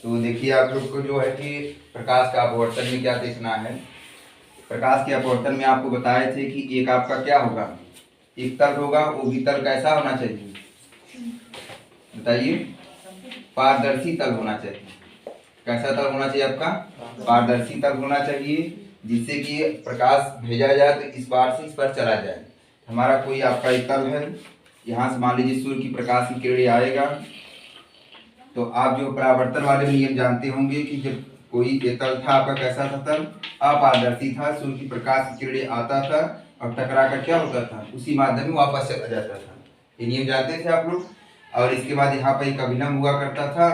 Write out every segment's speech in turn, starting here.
तो देखिए आप लोग को जो है कि प्रकाश का अपवर्तन में क्या देखना है। प्रकाश के अपवर्तन में आपको बताए थे कि एक आपका क्या होगा, एक तल होगा, वो भी तल कैसा होना चाहिए बताइए, पारदर्शी तल होना चाहिए। कैसा तल होना चाहिए आपका, पारदर्शी तल होना चाहिए, जिससे कि प्रकाश भेजा जाए तो इस बार से इस पर चला जाए। हमारा कोई आपका एक तल है, यहाँ से मान लीजिए सूर्य की प्रकाश की किरण आएगा, तो आप जो परावर्तन वाले नियम जानते होंगे कि जब कोई एक तल था आपका, कैसा था तल, अपारदर्शी था, सूर्य की प्रकाश की किरण आता था और टकरा कर क्या होता था, उसी माध्यम में वापस चला जाता था। ये नियम जानते थे आप लोग। और इसके बाद यहाँ पर एक अभिलंब हुआ करता था,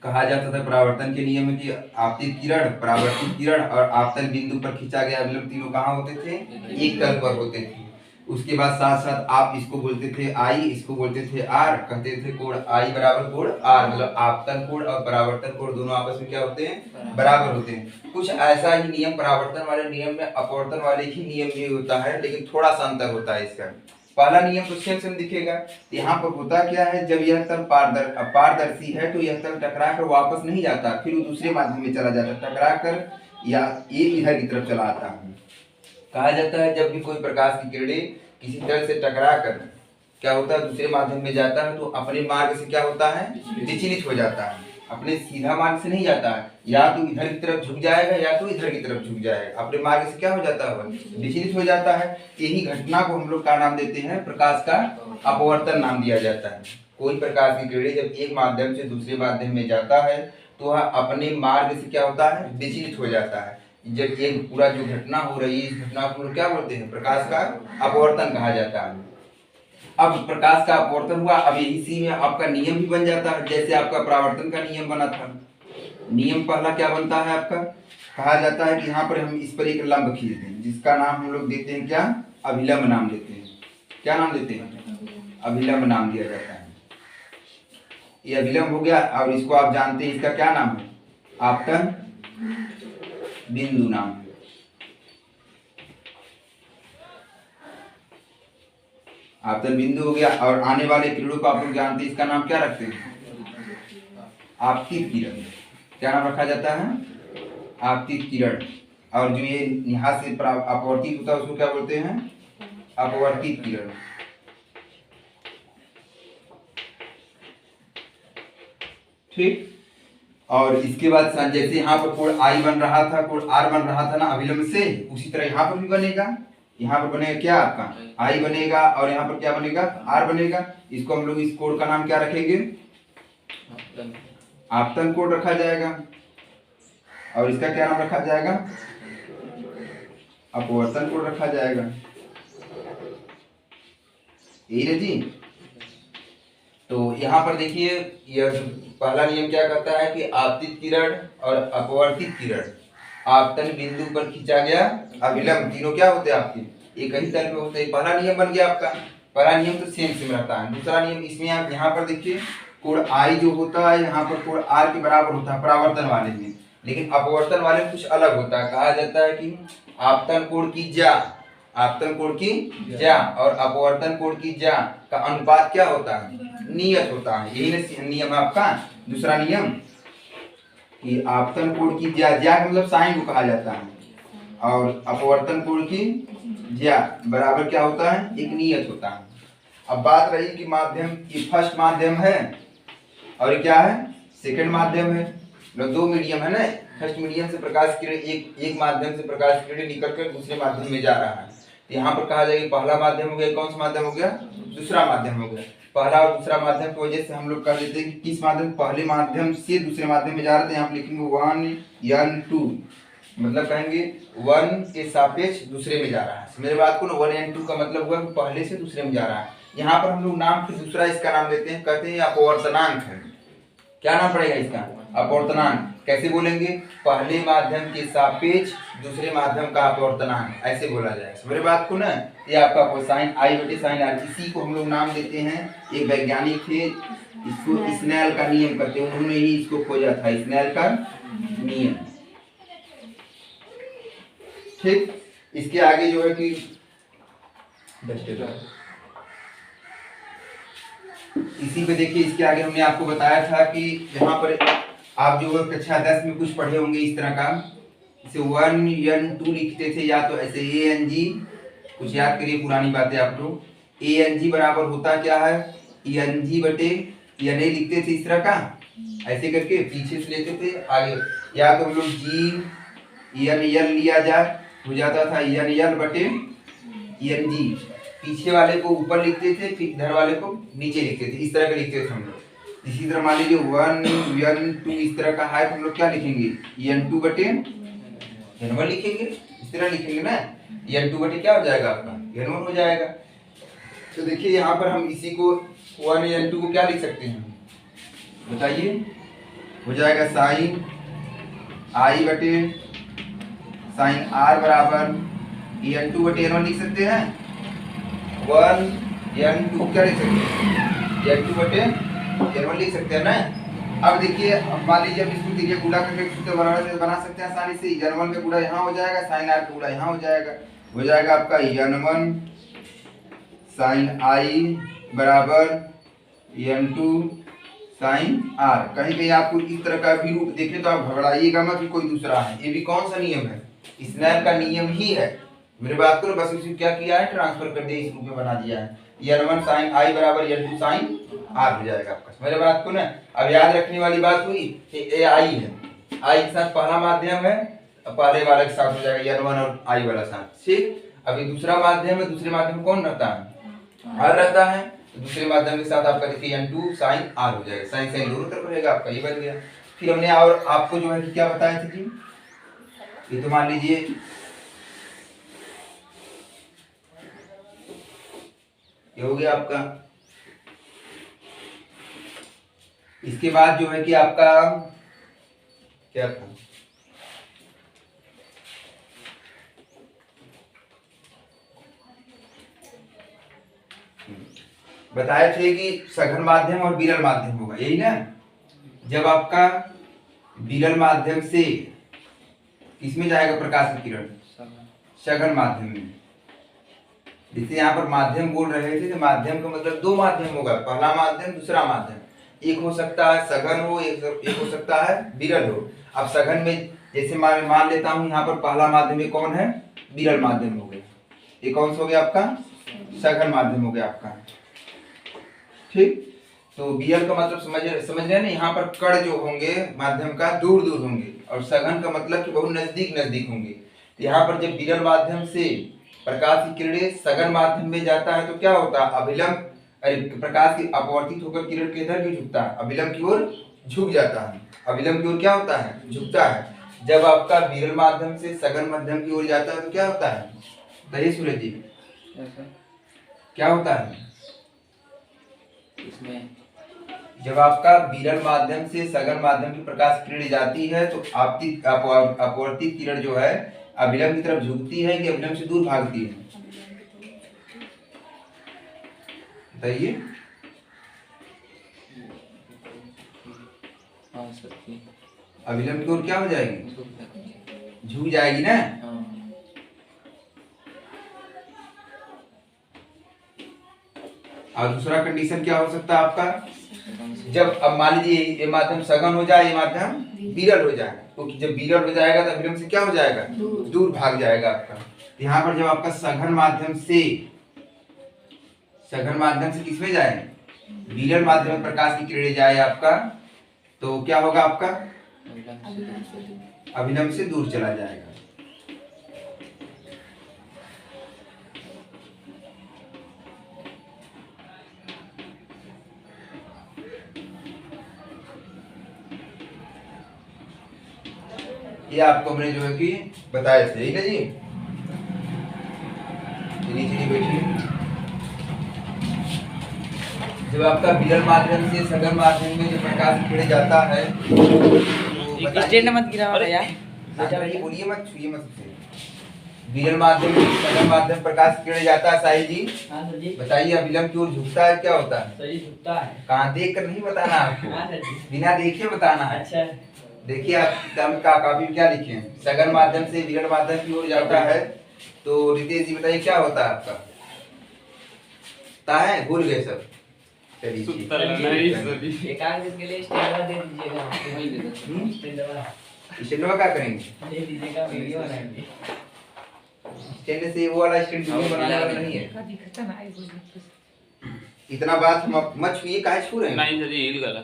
कहा जाता था परावर्तन के नियम में कि आपतित किरण, परावर्तित किरण और आपतन बिंदु पर खींचा गया अभिलंब तीनों कहाँ होते थे, एक तल पर होते थे। उसके बाद साथ साथ आप इसको बोलते थे आई, इसको बोलते थे आर, कहते थे कोण आई बराबर कोण आर, मतलब आपतन कोण और परावर्तन कोण दोनों आपस में क्या होते हैं, बराबर होते हैं। कुछ ऐसा ही नियम परावर्तन वाले नियम में अपवर्तन वाले ही नियम में होता है, लेकिन थोड़ा सा अंतर होता है इसका। पहला नियम तो सेम दिखेगा। यहाँ पर होता क्या है, जब यह तल पारदर्शी है तो यह तल टकरा कर वापस नहीं जाता, फिर वो दूसरे माध्यम में चला जाता, टकरा कर या ये इधर की तरफ चला आता है। कहा जाता है जब भी कोई प्रकाश की किरणें किसी तल से टकरा कर क्या होता है, दूसरे माध्यम में जाता है, तो अपने मार्ग से क्या होता है, विचलित हो जाता है, अपने सीधा मार्ग से नहीं जाता है, या तो इधर की तरफ झुक जाएगा या तो इधर की तरफ झुक जाएगा, अपने मार्ग से क्या हो जाता है, विचलित हो जाता है। यही घटना को हम लोग क्या नाम देते हैं, प्रकाश का अपवर्तन नाम दिया जाता है। कोई प्रकाश की किरणें जब एक माध्यम से दूसरे माध्यम में जाता है तो वह अपने मार्ग से क्या होता है, विचलित हो जाता है। जब एक पूरा जो घटना हो रही है, इस घटना को क्या बोलते हैं, प्रकाश का अपवर्तन कहा जाता है। अब प्रकाश का अपवर्तन हुआ, अब इसी में आपका नियम भी बन जाता है, जैसे आपका परावर्तन का नियम बना था। नियम पहला क्या बनता है आपका, कहा जाता है कि यहाँ पर हम इस पर एक लंब खींचते हैं, जिसका नाम हम लोग देते हैं क्या, अभिलंब नाम देते हैं। क्या नाम देते हैं, अभिलंब नाम दिया जाता है। ये अभिलंब हो गया, और इसको आप जानते हैं, इसका क्या नाम है, आपतन बिंदु नाम है। आपतन बिंदु हो गया। और आने वाले किरणों को आप लोग जानते हैं, इसका नाम क्या रखते हैं, आपतित किरण। क्या नाम रखा जाता है, आपतित किरण। और जो ये यहाँ से अपवर्तित होता है उसको क्या बोलते हैं, अपवर्तित किरण। ठीक। और इसके बाद जैसे यहाँ पर कोण आई बन रहा था, कोण आर बन रहा था ना अभिलंब से, उसी तरह यहाँ पर भी बनेगा। यहाँ पर बनेगा क्या, आपका आई बनेगा, और यहाँ पर क्या बनेगा, आर बनेगा। इसको हम लोग इस कोण का नाम क्या रखेंगे, आपतन कोण रखा जाएगा। और इसका क्या नाम रखा जाएगा, अपवर्तन कोण रखा जाएगा। यही है जी। तो यहाँ पर देखिए, यह पहला नियम क्या कहता है कि आपतित किरण और अपवर्तित किरण आपतन बिंदु पर खींचा गया अभिलंब तीनों क्या होते हैं, आपके एक ही तल पे होते हैं। पहला नियम बन गया आपका। पहला नियम तो सेम रहता है। दूसरा नियम इसमें आप यहाँ पर देखिए, कोण आई जो होता है यहाँ पर कोण आर के बराबर होता है परावर्तन वाले में, लेकिन अपवर्तन वाले में कुछ अलग होता है। कहा जाता है कि आपतन कोण की ज्या, आपतन कोण की ज्या और अपवर्तन कोण की ज्या का अनुपात क्या होता है, नियत होता है। यही नियम है आपका दूसरा नियम, कि आपतन कोण की ज्या, ज्या मतलब साइन को कहा जाता है, और अपवर्तन कोण की ज्या बराबर क्या होता है, एक नियत होता है। अब बात रही कि माध्यम, ये फर्स्ट माध्यम है और क्या है, सेकंड माध्यम है। मतलब दो मीडियम है ना, फर्स्ट मीडियम से प्रकाश किरण एक माध्यम से प्रकाश किरण निकल कर दूसरे माध्यम में जा रहा है। तो यहाँ पर कहा जाएगा पहला माध्यम हो गया, कौन सा माध्यम हो गया, दूसरा माध्यम हो गया। पहला और दूसरा माध्यम की वजह से हम लोग कह देते हैं कि किस माध्यम, पहले माध्यम से दूसरे माध्यम में जा रहे थे, यहाँ पर लिखेंगे 1 n 2, मतलब कहेंगे 1 के सापेक्ष दूसरे में जा रहा है। मेरे बात को ना, 1 n 2 का मतलब हुआ कि पहले से दूसरे में जा रहा है। यहाँ पर हम लोग नाम फिर दूसरा इसका नाम देते हैं, कहते हैं अपवर्तनांक है। क्या नाम पड़ेगा इसका, अपवर्तनांक। कैसे बोलेंगे, पहले माध्यम के सापेक्ष दूसरे माध्यम का अपवर्तनांक, ऐसे बोला जाएगा। मेरे बात को ना, ये आपका कोसाइन आई बटे साइन आर, इसी को हम लोग नाम देते हैं। एक वैज्ञानिक थे, इसको स्नेल का नियम कहते हैं, उन्होंने ही इसको खोजा था, स्नेल का नियम। ठीक। इसके आगे जो है कि इसी पे देखिए, इसके आगे हमने आपको बताया था कि यहाँ पर आप जो है कक्षा 10 में कुछ पढ़े होंगे इस तरह का, इसे 1n2 लिखते थे, या तो ऐसे ANG, कुछ याद करिए पुरानी बातें आप लोग। ANG बराबर होता क्या है, ENG बटे NA लिखते थे इस तरह का, ऐसे करके पीछे से लेते थे आगे, या तो हम लोग GNL लिया जाए, हो जाता था NL बटे ENG, पीछे वाले को ऊपर लिखते थे, फिर इधर वाले को नीचे लिखते थे, इस तरह के लिखते थे हम लोग। इसी तरह मान लीजिए 1n2 इस तरह का है तो हम लोग क्या लिखेंगे, n2 बटे n1 लिखेंगे, इस तरह लिखेंगे ना, n2 बटे क्या हो जाएगा आपका n1 हो जाएगा। तो देखिए यहाँ पर हम इसी को 1n2 को क्या लिख सकते हैं, बताइए, हो जाएगा साइन I बटे साइन R बराबर n2 बटे n1 लिख सकते हैं, 1n2 क्या लिख सकते हैं, n2 बटे n1 लिख सकते हैं ना। अब देखिए, अब मान लीजिए हम इसको तिरिया गुणा करके सूत्र बना सकते हैं आसानी से, n1 का गुणा यहाँ हो जाएगा, साइन R का गुणा यहाँ हो जाएगा आपका n1 साइन I बराबर n2 साइन R। कहीं कहीं आपको इस तरह का भी रूप देखे तो आप घबराइएगा मत कि कोई दूसरा है, ये भी कौन सा नियम है, स्नेल का नियम ही है, मेरे बात करो, बस इसे क्या किया है, ट्रांसफर कर दिया, इस रूप में बना दिया है, n1 साइन I बराबर n2 साइन R हो जाएगा आपका, मेरे बात को ना। अब याद रखने वाली बात हुई कि ये I है, I के साथ पहला माध्यम है, पहले वाले के साथ हो जाएगा n1 और I वाला साथ, ठीक। अभी दूसरा माध्यम है, दूसरे माध्यम में कौन रहता है, R रहता है, तो दूसरे माध्यम के साथ आपका देखिए n2 साइन R हो जाएगा, साइन साइन दोनों तरफ रहेगा आपका, ये बन गया। फिर हमने और आपको जो है कि क्या बताया था जी, ये तो मान लीजिए ये हो गया आपका। इसके बाद जो है कि आपका क्या था, बताए थे कि सघन माध्यम और विरल माध्यम होगा, यही ना। जब आपका विरल माध्यम से किसमें जाएगा प्रकाश की किरण, सघन माध्यम में। जैसे यहाँ पर माध्यम बोल रहे थे, तो माध्यम का मतलब दो माध्यम होगा, पहला माध्यम दूसरा माध्यम, एक हो सकता है सघन हो, एक हो सकता है विरल हो। अब सघन में जैसे मैं मान लेता हूँ यहाँ पर पहला माध्यम में कौन है, विरल माध्यम हो गया, ये कौन सा हो गया आपका, सघन माध्यम हो गया आपका, ठीक। तो विरल का मतलब समझ रहे हैं ना, यहाँ पर कण जो होंगे माध्यम का दूर दूर होंगे, और सघन का मतलब कि बहुत नजदीक नजदीक होंगे। तो यहाँ पर जब विरल माध्यम से प्रकाश की किरणें सघन माध्यम में जाता है तो क्या होता है, अभिलंब, प्रकाश की अपवर्तित होकर किरण के इधर भी झुकता है, अभिलंब की ओर झुक जाता है, अभिलंब की ओर क्या होता है, झुकता है। जब आपका विरल माध्यम से सघन माध्यम की ओर जाता है तो क्या होता है, बताइए सूरज जी, क्या होता है इसमें। जब आपका विरल माध्यम से सघन माध्यम की प्रकाश किरण जाती है तो अपवर्तित किरण जो है अभिलंब की तरफ झुकती है कि अभिलंब से दूर भागती है, बताइए। अभिलंब की ओर क्या हो जाएगी, झुक जाएगी ना। और दूसरा कंडीशन क्या हो सकता है आपका, जब अब मान लीजिए ये माध्यम सघन हो जाए, ये माध्यम विरल हो जाए, क्योंकि जब विरल हो जाएगा तो अभिलंब से क्या हो जाएगा, दूर भाग जाएगा आपका। यहाँ पर जब आपका सघन माध्यम से किसमें जाए, विरल माध्यम में प्रकाश की किरणें जाए आपका, तो क्या होगा आपका, अभिलंब से दूर चला जाएगा। ये आपको हमने जो है कि बताया थे, यही ना जी। चलिए बैठिए। जब आपका विरल माध्यम से सघन माध्यम में जब प्रकाश की किरणें जाता है तो स्टैंड मत गिराओ यार, बोलिए मत, छुइए मत उसे। विरल माध्यम से सघन माध्यम प्रकाश की किरणें जाता है, साहिल जी हाँ सर जी, बताइए अभिलंब की ओर झुकता है, क्या होता है, सही झुकता है। कहाँ देख कर नहीं बताना आपको, हाँ सर जी, बिना देखे बताना है। अच्छा देखिए आप किताब का कॉपी में क्या लिखे हैं, सघन माध्यम से विरल माध्यम की ओर जाता है, तो रितेश जी बताइए क्या होता है आपका, पता है, भूल गए सब, चलिए ठीक सुतला नाही सरी एकाग्र के लिए स्टैंडर्ड दे दीजिएगा वही दे दो स्टैंडर्ड स्टैंड क्या करेंगे? दे दीजिएगा वीडियो बनाएंगे स्टैंड से वो वाला स्टैंड वीडियो बनाने वाला नहीं है। कभी खत्म है इतना बात हम मत छुइए, काहे छू रहे हैं? नाही सरी येईल गला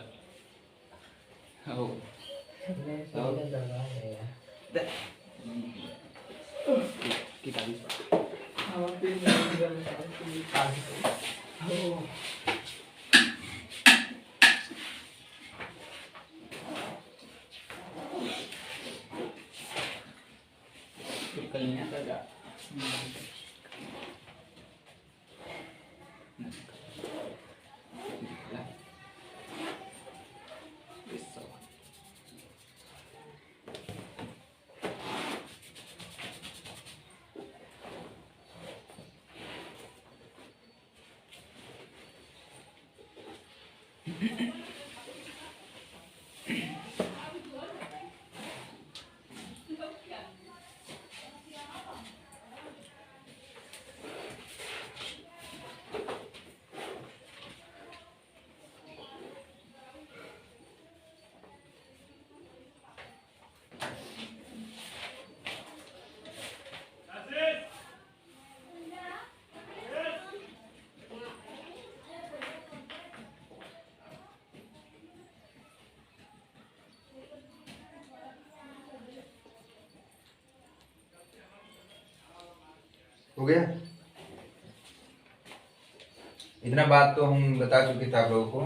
हो ठीक आहे कल्याण का हो गया? इतना बात तो हम बता चुके थे आप लोगों को।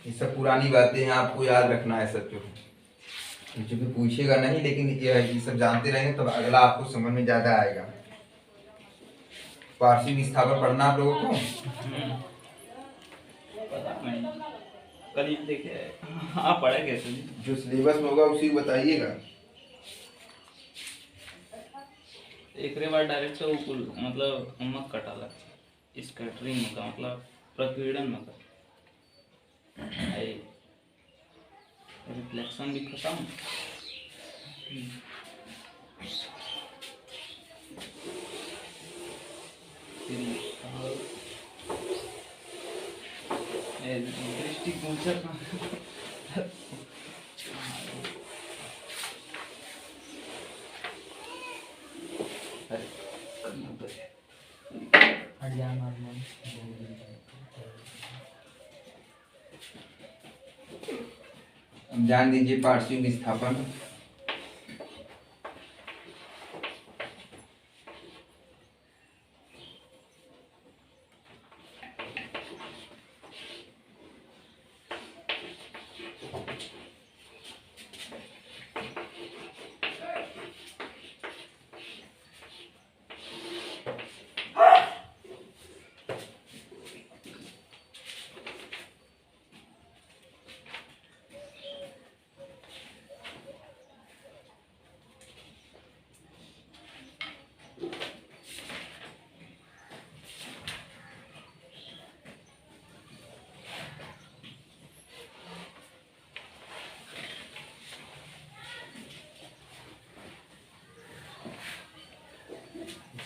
ये सब पुरानी बातें हैं, आपको याद रखना है सब। जो भी पूछेगा नहीं, लेकिन ये सब जानते रहेंगे तो अगला आपको समझ में ज्यादा आएगा। पारसी विस्थापन पढ़ना आप लोगों को? पता नहीं कल ही देखे हाँ पढ़ा कैसे जो सिलेबस में होगा उसी को बताइएगा। एक रे बार डायरेक्ट से कुल मतलब मत कटाला स्कैटरिंग का मतलब प्रकीर्णन में रिफ्लेक्शन भी खत्म दृष्टिगोचर अब जान दीजिए पारसी विस्थापन।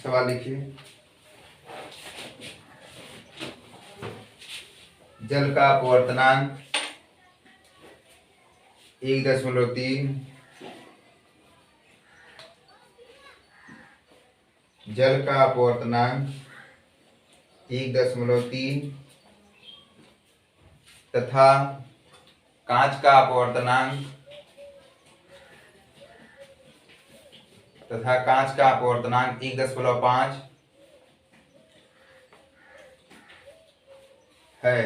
सवाल लिखिए। जल का अपवर्तनांक 1.3, जल का अपवर्तनांक 1.3 तथा कांच का अपवर्तनांक 1.5 है।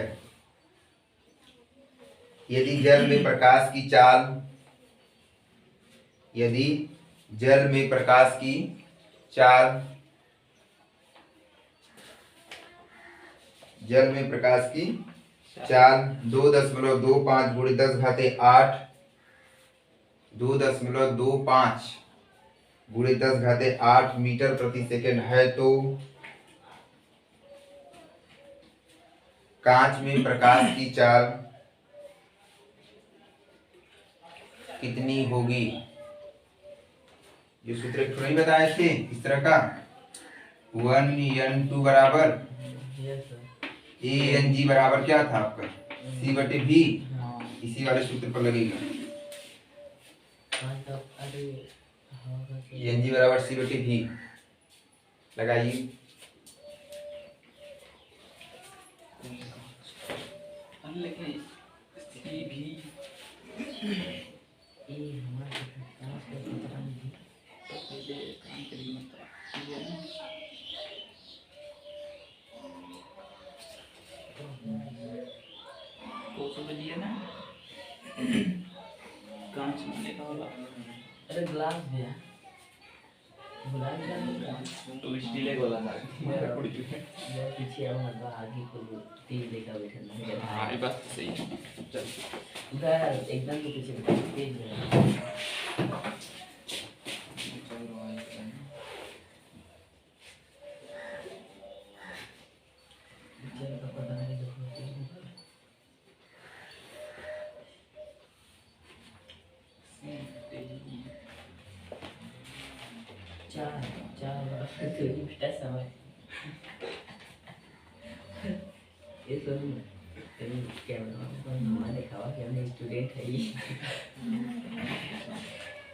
यदि जल में प्रकाश की चाल जल में प्रकाश की चाल 2.25 गुणित 10⁸ 2.25 गुणित 10⁸ मीटर प्रति सेकंड है, तो कांच में प्रकाश की चाल कितनी होगी। ये सूत्र थोड़ा ही बताए थे इस तरह का 1n2 बराबर ANG बराबर क्या था आपका C/V। इसी वाले सूत्र पर लगेगा ANG बराबर C/V लगाइए। लेकिन भी कांच में का वाला अरे ग्लास दिया गुलाब जामुन तो स्टील वाला था पीछे आओ मतलब आगे को तेज देखा बैठा नहीं हाँ ये बात सही है। चल उधर एकदम के पीछे बैठा तेज है। बेटा समय ये तो कैमरा पर दिखावा कि हमने स्टूडेंट है ये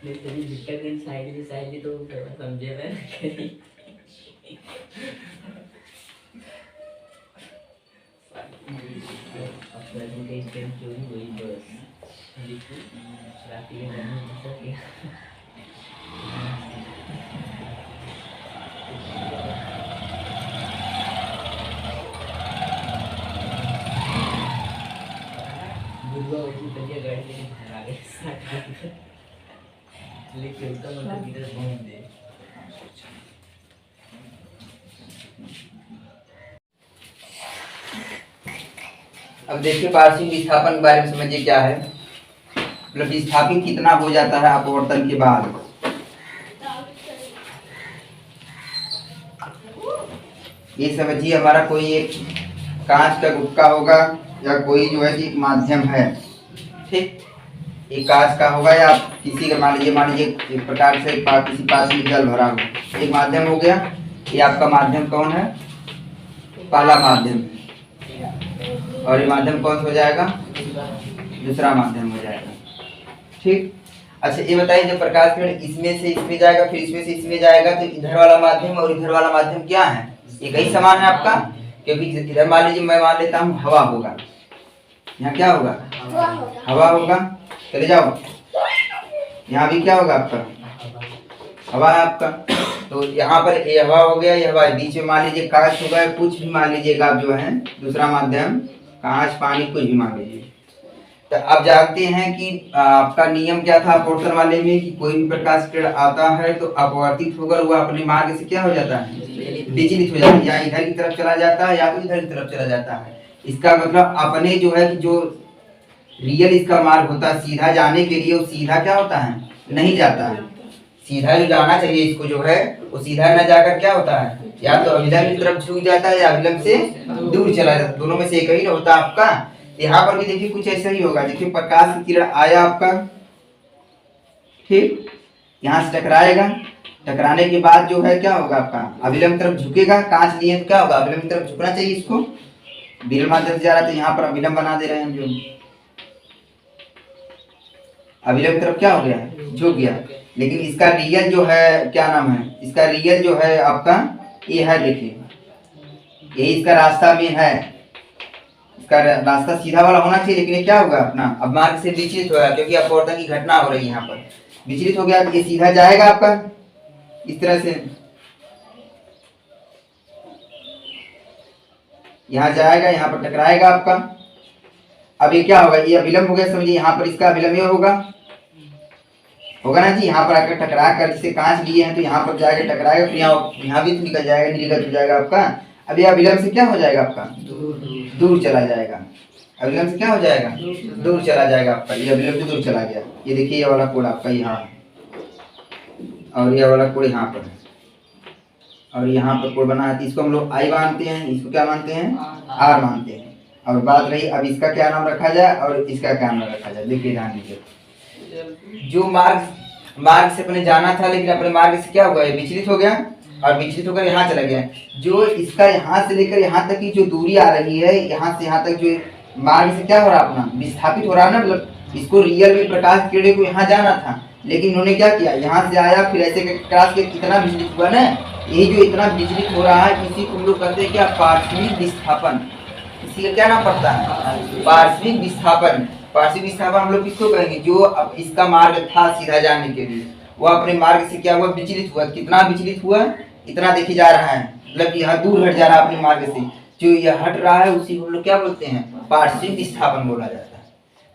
मैं तेरी दिक्कत इन साइड तो समझे मैं अपना जो स्टैंड चोरी हुई बस लिखो राती में नहीं हो सके बुढ़वा वैसी तलिया गाड़ी के बाहर आ गए लेकिन उसका मतलब किधर घूम दे। अब देखिए पार्श्विक विस्थापन के बारे में समझिए क्या है। मतलब विस्थापन कितना हो जाता है अपवर्तन के बाद। ये समझिए हमारा कोई एक कांच का गुटका होगा या कोई जो है कि माध्यम है, ठीक, एक कांच का होगा या किसी का मान लीजिए एक प्रकार से किसी पास में जल भरा हो, एक माध्यम हो गया। ये आपका माध्यम कौन है, पहला माध्यम, और ये माध्यम कौन हो जाएगा, दूसरा माध्यम हो जाएगा, ठीक। अच्छा ये बताइए जब प्रकाश किरण इसमें से इसमें जाएगा फिर इसमें से इसमें जाएगा तो इधर वाला माध्यम और इधर वाला माध्यम क्या है, एक ही समान है आपका, क्योंकि इधर मान लीजिए मैं मान लेता हूँ हवा होगा, यहाँ क्या होगा, हवा होगा, चले जाओ, यहाँ भी क्या होगा आपका, हवा है आपका। तो यहाँ पर ये हवा हो गया, ये हवा बीच में मान लीजिए कांच होगा, कुछ भी मान लीजिएगा आप जो है दूसरा माध्यम कांच पानी कुछ भी मान लीजिए। तो आप जानते हैं कि आपका नियम क्या था अपवर्तन वाले में कि कोई भी प्रकाश किरण आता है तो अपवर्तित होकर वो अपने मार्ग से क्या हो जाता है, विचलित हो जाता है, या इधर की तरफ चला जाता है या तो इधर की तरफ चला जाता है। इसका मतलब अपने जो है कि जो रियल इसका मार्ग होता है सीधा जाने के लिए वो सीधा क्या होता है, नहीं जाता है, सीधा जो जाना चाहिए इसको जो है वो सीधा न जाकर क्या होता है, या तो अभिलंब की तरफ झुक जाता है या अभिलंब से दूर चला जाता है, दोनों में से एक ही होता है आपका। यहाँ पर भी देखिए कुछ ऐसा ही होगा, देखिए प्रकाश की किरण आया आपका, ठीक, यहाँ से टकराएगा, टकराने के बाद जो है क्या होगा आपका अभिलंब तरफ झुकेगा, कांच लिए तो क्या होगा अभिलंब तरफ झुकना चाहिए, इसको विरल माध्यम से जा रहा है तो यहाँ पर अभिलंब बना दे रहे हैं, जो अभिलंब तरफ क्या हो गया, झुक गया। लेकिन इसका रियल जो है क्या नाम है, इसका रियल जो है आपका ये है, देखिए ये इसका रास्ता में है, इसका रास्ता सीधा वाला होना चाहिए, लेकिन ये क्या होगा अपना अब मार्ग से विचलित होगा क्योंकि अपवर्तन की घटना हो रही है, यहाँ पर विचलित हो गया, ये सीधा जाएगा आपका इस तरह से, यहाँ जाएगा, यहाँ पर टकराएगा आपका। अब ये क्या होगा, ये अभिलंब हो गया, समझिए यहाँ पर इसका अभिलंब ये होगा ना जी, यहाँ पर आकर टकरा कर जिसे कांच लिए हैं तो यहाँ पर जाएगा टकराएगा, फिर यहाँ भी निकल जाएगा, निर्गत हो जाएगा आपका। अब ये अभिलंब से क्या हो जाएगा आपका, दूर चला जाएगा, अभिलंब से क्या हो जाएगा, दूर चला जाएगा आपका, ये अभिलंब से दूर चला गया। ये देखिए ये वाला कोड आपका यहाँ और ये वाला कोड यहाँ पर और यहाँ पर कोड बना है, इसको हम लोग आई मानते हैं, इसको क्या मानते हैं, आर मानते हैं। और बात रही अब इसका क्या नाम रखा जाए और इसका क्या नाम रखा जाए, देखिए ध्यान दीजिए। जो मार्ग मार्ग से अपने जाना था, लेकिन अपने मार्ग से क्या हो गया, विचलित हो गया और विचलित होकर यहाँ चला गया। जो इसका यहाँ से लेकर यहाँ तक की जो दूरी आ रही है, यहाँ से यहाँ तक जो मार्ग से क्या हो रहा है, अपना विस्थापित हो रहा है ना, मतलब इसको रियल में प्रकाश किरण को यहाँ जाना था, लेकिन उन्होंने क्या किया, यहाँ से आया फिर ऐसे प्रकाश के कितना विचलित हुआ ना, ये जो इतना विचलित हो रहा है इसी को हम लोग कहते हैं क्या, पार्श्विक विस्थापन। इसी का क्या नाम पड़ता है, पार्श्विक विस्थापन। पार्श्विक विस्थापन हम लोग किसको कहेंगे, जो अब इसका मार्ग था सीधा जाने के लिए, वो अपने मार्ग से क्या हुआ, विचलित हुआ। कितना विचलित हुआ, इतना देखे जा रहा है, मतलब कि यहाँ दूर हट जा रहा है अपने मार्ग से, जो यह हट रहा है उसी को हम लोग क्या बोलते हैं, पार्श्विक विस्थापन बोला जाता है।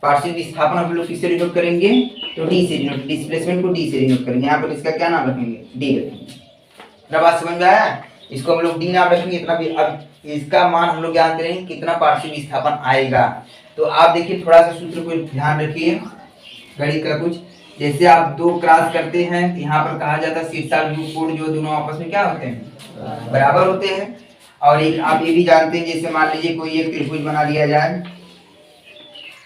पार्श्विक विस्थापन हम लोग किससे डिनोट करेंगे, तो डी से डिनोट, डिस्प्लेसमेंट को डी से डिनोट करेंगे। यहाँ पर इसका क्या नाम रखेंगे, डी रखेंगे। इतना बात समझ में आया, इसको हम लोग डी नाम रखेंगे। इतना भी अब इसका मान हम लोग ज्ञान करेंगे कितना पार्श्विक विस्थापन आएगा। तो आप देखिए थोड़ा सा सूत्र को ध्यान रखिए, गणित का कुछ, जैसे आप दो क्रॉस करते हैं, यहाँ पर कहा जाता है शीर्षाभिमुख कोण जो दोनों आपस में क्या होते हैं, बराबर होते हैं। और एक आप ये भी जानते हैं, जैसे मान लीजिए कोई एक त्रिभुज बना लिया जाए,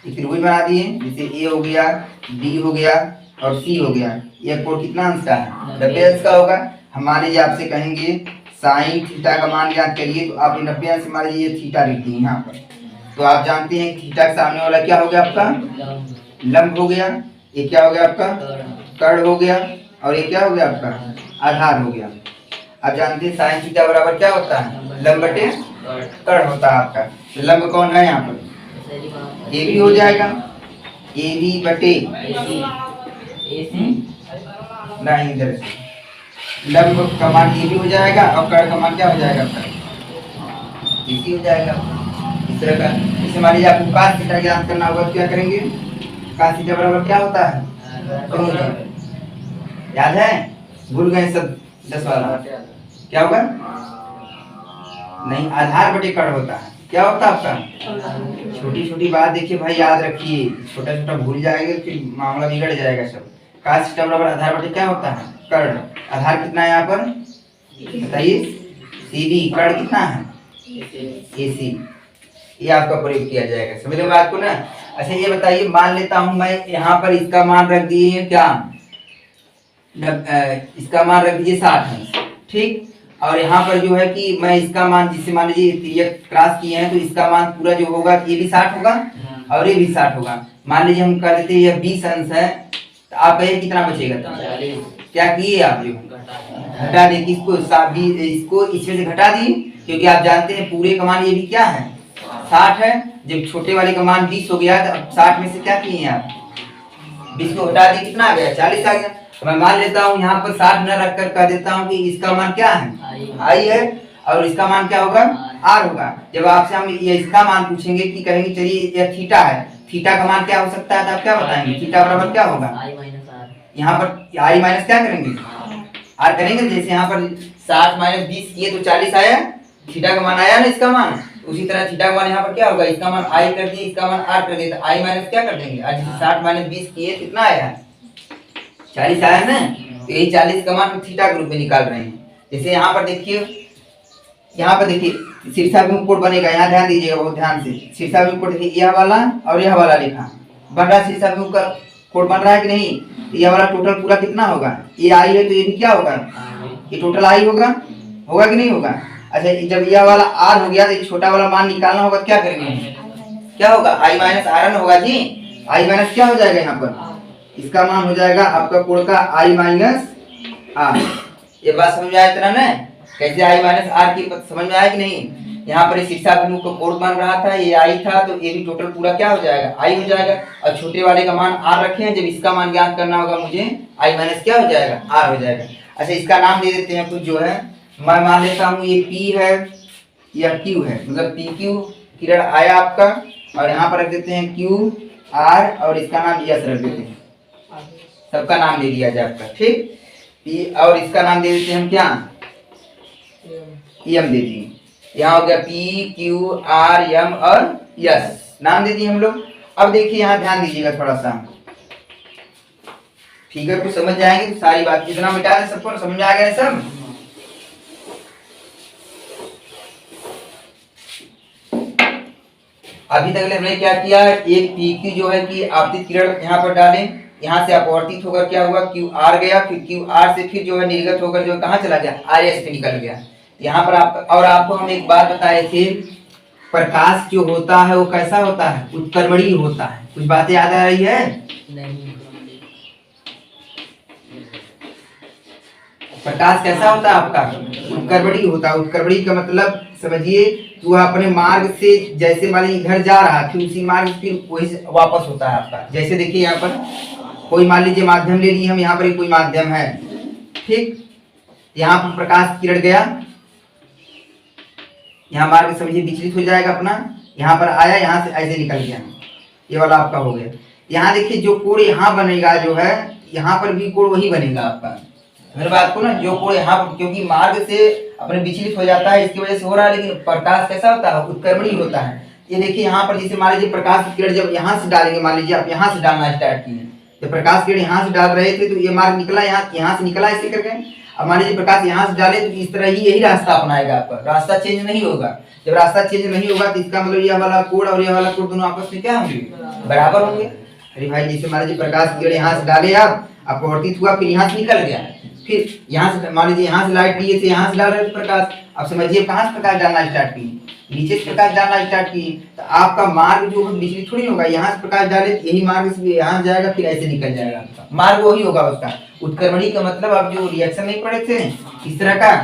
एक त्रिभुज बना दिए, जैसे ए हो गया, बी हो गया और सी हो गया, यह कोण कितना अंश का है, 90 अंश का होगा। हम मान लीजिए आपसे कहेंगे साइन थीटा का मान ज्ञात करिए, तो आप 90 अंश मान लीजिए थीटा लिख दिए यहाँ पर, तो आप जानते हैं थीटा के सामने वाला क्या हो गया आपका, लंब हो गया, ये क्या हो गया आपका, कर्ण हो गया, और ये क्या हो गया आपका, आधार हो गया। आप जानते हैं साइन थीटा बराबर क्या होता है, लंब बटे कर्ण होता है आपका। तो लंब कौन है यहाँ पर, ए बी हो जाएगा, ए बी बटे नहीं, इधर से लंब का मान ए बी हो जाएगा और कर्ण का मान क्या हो जाएगा आपका, ए सी हो जाएगा। इस तरह का, जैसे मान लीजिए आपको cos थीटा ज्ञात करना होगा, क्या करेंगे, cos थीटा बराबर क्या होता है, याद है, भूल गए सब 10 वाला, क्या होगा, नहीं, आधार बटे कर्ण होता है। क्या होता है आपका, छोटी छोटी बात देखिए भाई, याद रखिए, छोटा छोटा भूल जाएंगे फिर मामला बिगड़ जाएगा सब। cos थीटा बराबर आधार बटे क्या होता है, कर्ण। आधार कितना है यहाँ पर बताइए, CD, कर्ण कितना है, AC। ये आपका प्रयोग किया जाएगा, समझ में बात को ना। अच्छा ये बताइए, मान लेता हूं मैं यहाँ पर इसका मान रख दिए क्या, इसका मान रख दीजिए 60 है, ठीक। और यहाँ पर जो है कि मैं इसका मान, जिससे मान लीजिए ये क्रॉस किए हैं, तो इसका मान पूरा जो होगा ये भी 60 होगा और ये भी 60 होगा। मान लीजिए हम कह देते हैं ये 20 अंश है, तो आप कहिए कितना बचेगा, तो क्या किए आप, जो घटा दे, किसको, इसको इसमें से घटा दिए, क्योंकि आप जानते हैं पूरे का मान ये भी क्या है 60 है। जब छोटे वाले का मान 20 हो गया, तो अब 60 में से क्या किए हैं आप, 20 को घटा दिए, कितना आ गया, 40 आ गया। मैं मान लेता हूँ यहाँ पर 60 न रख कर कह देता हूँ कि इसका मान क्या है, आई है, और इसका मान क्या होगा, आर होगा। जब आपसे हम ये इसका मान पूछेंगे कि कहेंगे चलिए यह थीटा है, थीटा का मान क्या हो सकता है, तो आप क्या बताएंगे, थीटा बराबर क्या होगा, यहाँ पर आई माइनस क्या करेंगे, आर करेंगे। जैसे यहाँ पर 60 माइनस 20 किए तो 40 आया, थीटा का मान आया ना, इसका मान, उसी तरह थीटा का मान यहाँ पर क्या होगा, इसका मान आई कर दिए, इसका मान आर कर दिए, तो आई माइनस क्या कर देंगे, आज 60 माइनस 20 किए कितना आया, 40 आया ना। तो यही 40 का मान थीटा के रूप में निकाल रहे हैं। जैसे यहाँ पर देखिए, यहाँ पर देखिए शीर्षाभिमुख कोण बनेगा, यहाँ ध्यान दीजिएगा बहुत ध्यान से। शीर्षाभिमुख कोण देखिए, यह वाला और यह वाला लिखा बन रहा, शीर्षाभिमुख का कोण बन रहा है कि नहीं, तो यह वाला टोटल पूरा कितना होगा, ये आई है तो ये भी क्या होगा, ये टोटल आई होगा, होगा कि नहीं होगा। अच्छा जब यह वाला आर हो गया, तो छोटा वाला मान निकालना होगा, क्या करेंगे, क्या होगा, आई माइनस आर न होगा जी, आई माइनस क्या हो जाएगा, यहाँ पर इसका मान हो जाएगा आपका कोण का आई माइनस आर। ये बात समझ में आया इतना ना, कैसे आई माइनस आर की समझ में आया कि नहीं। यहाँ पर शीर्षाभिमुख का कोण बन रहा था, ये आई था, तो ये भी टोटल पूरा क्या हो जाएगा, आई हो जाएगा। और छोटे वाले का मान आर रखे हैं, जब इसका मान ज्ञात करना होगा मुझे, आई माइनस क्या हो जाएगा, आर हो जाएगा। अच्छा इसका नाम दे देते हैं कुछ, जो है मैं मान लेता हूँ ये P है या Q है, मतलब PQ किरण आया आपका, और यहाँ पर रख देते हैं QR और इसका नाम S रख देते हैं, सबका नाम ले लिया जाए आपका, ठीक। P और इसका नाम दे देते हैं हम क्या, M दे दिए, यहाँ हो गया PQR M और S नाम दे दिए हम लोग। अब देखिए यहाँ ध्यान दीजिएगा थोड़ा सा, फिगर को समझ जाएंगे तो सारी बात, कितना मिटा दे सबको, समझ में आ गया सब। अभी तक हमने क्या किया, एक PQ जो है कि आपतित किरण यहाँ पर डालें, यहाँ से अपवर्तित होकर क्या हुआ, क्यू आर गया, फिर क्यू आर से फिर जो है निर्गत होकर जो कहाँ चला गया, आर एस पे निकल गया। यहाँ पर आप और आपको हम एक बात बताए थे, प्रकाश जो होता है वो कैसा होता है, उत्क्रमणीय होता है। कुछ बातें याद आ रही है? नहीं। प्रकाश कैसा होता है आपका, उत्क्रमणीय होता है। उत्क्रमणीय का मतलब समझिए, वह अपने मार्ग से जैसे मान लीजिए इधर जा रहा है, फिर उसी मार्ग से फिर वही से वापस होता है आपका। जैसे देखिए यहाँ पर कोई मान लीजिए माध्यम ले लिए हम, यहाँ पर कोई माध्यम है, ठीक, यहाँ पर प्रकाश किरण गया, यहाँ मार्ग समझिए विचलित हो जाएगा अपना, यहाँ पर आया, यहाँ से ऐसे निकल गया, ये वाला आपका हो गया। यहाँ देखिए जो कोण यहाँ बनेगा जो है, यहाँ पर भी कोण वही बनेगा आपका। मेरे बात को ना, जो कोण यहाँ पर, क्योंकि मार्ग से अपने विचलित हो जाता है, इसकी वजह से हो रहा है, लेकिन प्रकाश कैसा होता है, उत्क्रमणीय होता है। ये देखिए यहाँ पर जैसे मान लीजिए प्रकाश की किरण जब यहाँ से डालेंगे, मान लीजिए आप यहाँ से डालना स्टार्ट किए, जब प्रकाश किरण यहाँ से डाल रहे थे तो ये मार्ग निकला, यहाँ से निकला ऐसे करके। अब मान लीजिए प्रकाश यहाँ से डाले तो इस तरह ही यही रास्ता अपनाएगा आपका, रास्ता चेंज नहीं होगा। जब रास्ता चेंज नहीं होगा तो इसका मतलब यह वाला कोण और यह वाला कोण दोनों आपस में क्या होंगे, बराबर होंगे। अरे भाई जैसे मान लीजिए प्रकाश की किरण यहाँ से डाले, आप अपवर्तित हुआ, फिर यहाँ से निकल गया, फिर यहाँ से मान लीजिए यहाँ से लाइट लिए थे, यहाँ से डाल रहे थे प्रकाश, अब समझिए कहाँ से प्रकाश डालना स्टार्ट किए, नीचे से प्रकाश डालना स्टार्ट किए, तो आपका मार्ग जो विचलित थोड़ी होगा। यहाँ से प्रकाश डाले यही मार्ग से यहाँ जाएगा, फिर ऐसे निकल जाएगा, आपका मार्ग वही होगा उसका। उत्क्रमणीय का मतलब आप जो रिएक्शन नहीं पढ़े थे इस तरह का,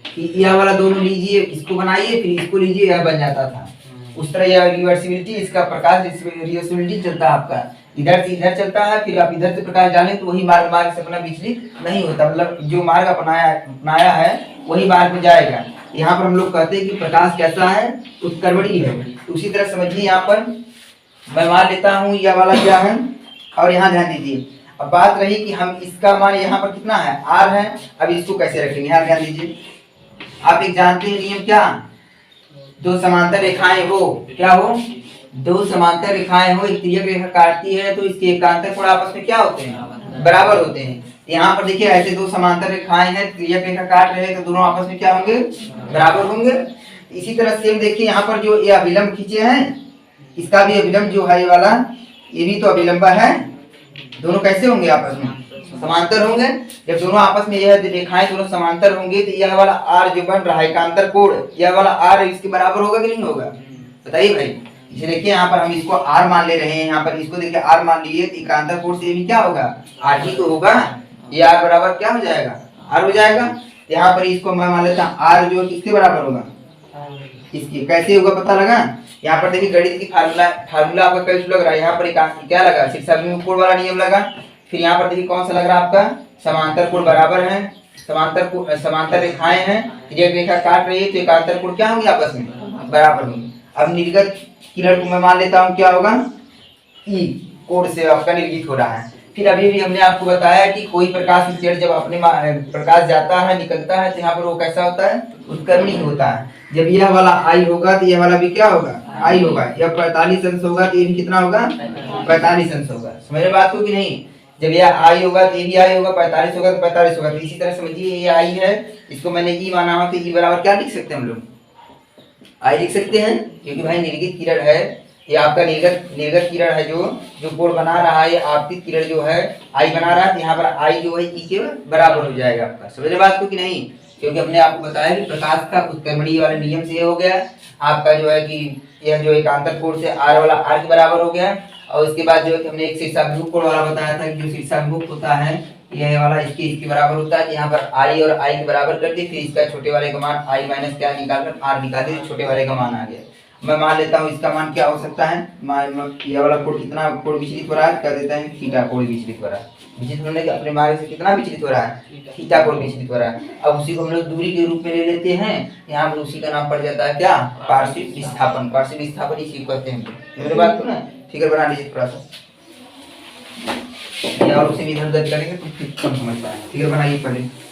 कि यह वाला दोनों लीजिए, इसको बनाइए, फिर इसको लीजिए, यह बन जाता था, उस तरह यह रिवर्सिबिलिटी, इसका प्रकाश रिवर्सिबिलिटी चलता है आपका, इधर से इधर चलता है, फिर आप इधर से प्रकाश डालें तो वही मार्ग से अपना विचलित नहीं होता, मतलब जो मार्ग अपनाया है वही मार्ग में जाएगा। यहाँ पर हम लोग कहते हैं कि प्रकाश कैसा है, उत्क्रमणीय है। तो उसी तरह समझिए, यहाँ पर मैं मान लेता हूँ यह वाला क्या है, और यहाँ ध्यान दीजिए। अब बात रही कि हम इसका मान यहाँ पर कितना है, आर है, अब इसको कैसे रखेंगे, यहाँ ध्यान दीजिए। आप एक जानते हैं नियम क्या, दो समांतर रेखाएं हो, क्या हो, दो समांतर रेखाएं हो, एक तिर्यक रेखा काटती है तो इसके एकांतर कोण आपस में क्या होते हैं, बराबर होते हैं। यहाँ पर देखिए ऐसे दो समांतर रेखाएं हैं, तिर्यक रेखा काट रहे हैं, तो दोनों आपस में क्या होंगे, बराबर होंगे। इसी तरह सेम देखिए यहाँ पर जो ये अभिलंब खींचे हैं, इसका भी अभिलंब जो है ये वाला, ये भी तो अभिलंब है, दोनों कैसे होंगे, आपस में समांतर होंगे। जब दोनों आपस में यह रेखाएं दोनों समांतर होंगे तो यह वाला आर जो बन रहा है एकांतर कोण, यह वाला आर इसके बराबर होगा कि नहीं होगा, बताइए भाई। इसे देखिए यहाँ पर हम इसको आर मान ले रहे हैं, यहाँ पर इसको देखिए आर मान लिए, तो एकांतर कोण से ये भी क्या होगा, आर ही तो होगा, ये आर बराबर क्या हो जाएगा, आर हो जाएगा। यहाँ पर इसको मैं मान लेता हूँ आर जो किसके बराबर होगा, इसके, कैसे होगा पता लगा। यहाँ पर देखिए गणित की फार्मूला आपका कैसे लग रहा है, यहाँ पर क्या लगा, शीर्षाभिमुख कोण वाला नियम लगा। फिर यहाँ पर देखिए कौन सा लग रहा है आपका, समांतर कोण बराबर है, समांतर रेखाएं हैं, तिर्यक रेखा काट रही है, तो एकांतर कोण क्या होंगे, आपस में बराबर होंगे। अब निर्गत किरण को मैं मान लेता हूँ क्या होगा, ई कोण से आपका निर्गत हो रहा है। फिर अभी भी हमने आपको बताया कि कोई प्रकाश की किरण जब अपने प्रकाश जाता है निकलता है तो यहाँ पर वो कैसा होता है, उत्क्रमणीय होता है। जब यह वाला आई होगा तो यह वाला भी क्या होगा, आई होगा। यह 45 अंश होगा तो ये भी कितना होगा, 45 अंश होगा। समझ रहे बात को कि नहीं। जब यह आई होगा तो ये भी आई होगा, 45 होगा तो 45 होगा। तो इसी तरह समझिए ये आई है, इसको मैंने ई माना हो तो ई बराबर क्या लिख सकते हैं हम लोग, आई लिख सकते हैं, क्योंकि भाई निर्गत किरण है, ये आपका निर्गत किरण है, जो कोण बना रहा है, ये आपतित किरण जो है आई बना रहा है, तो यहाँ पर आई जो है ई के बराबर हो जाएगा आपका। समझ रहे बात को कि नहीं। क्योंकि हमने आपको बताया कि प्रकाश का उत्क्रमणीय वाले नियम से ये हो गया आपका जो है कि यह जो एकांतर कोण से आर वाला आर के बराबर हो गया। और उसके बाद जो है कि हमने एक शीर्षाभिमुख कोण वाला बताया था कि जो शीर्षाभिमुख होता है यह वाला इसके बराबर होता है। यहाँ पर आई और आई के बराबर कर दी, फिर इसका छोटे वाले का मान आई माइनस क्या निकालकर आर निकाल दी, छोटे वाले का मान आ गया। मैं मान लेता हूँ इसका मान क्या हो सकता है, यह वाला कोण कितना कोण विचलित हो रहा है, कर देता है थीटा कोण विचलित हो रहा है। विचलित होने के अपने मार्ग से कितना विचलित हो रहा है, थीटा कोण विचलित हो रहा है। अब उसी को हम लोग दूरी के रूप में ले लेते हैं, यहाँ पर उसी का नाम पड़ जाता है क्या, पार्श्विक विस्थापन। पार्श्विक विस्थापन इसी को कहते हैं। मेरे बात को ना फिगर बना लीजिए थोड़ा सा, और उसे इधर उधर करेंगे तो फिर कम समझ पाएंगे। फिगर बनाइए पहले।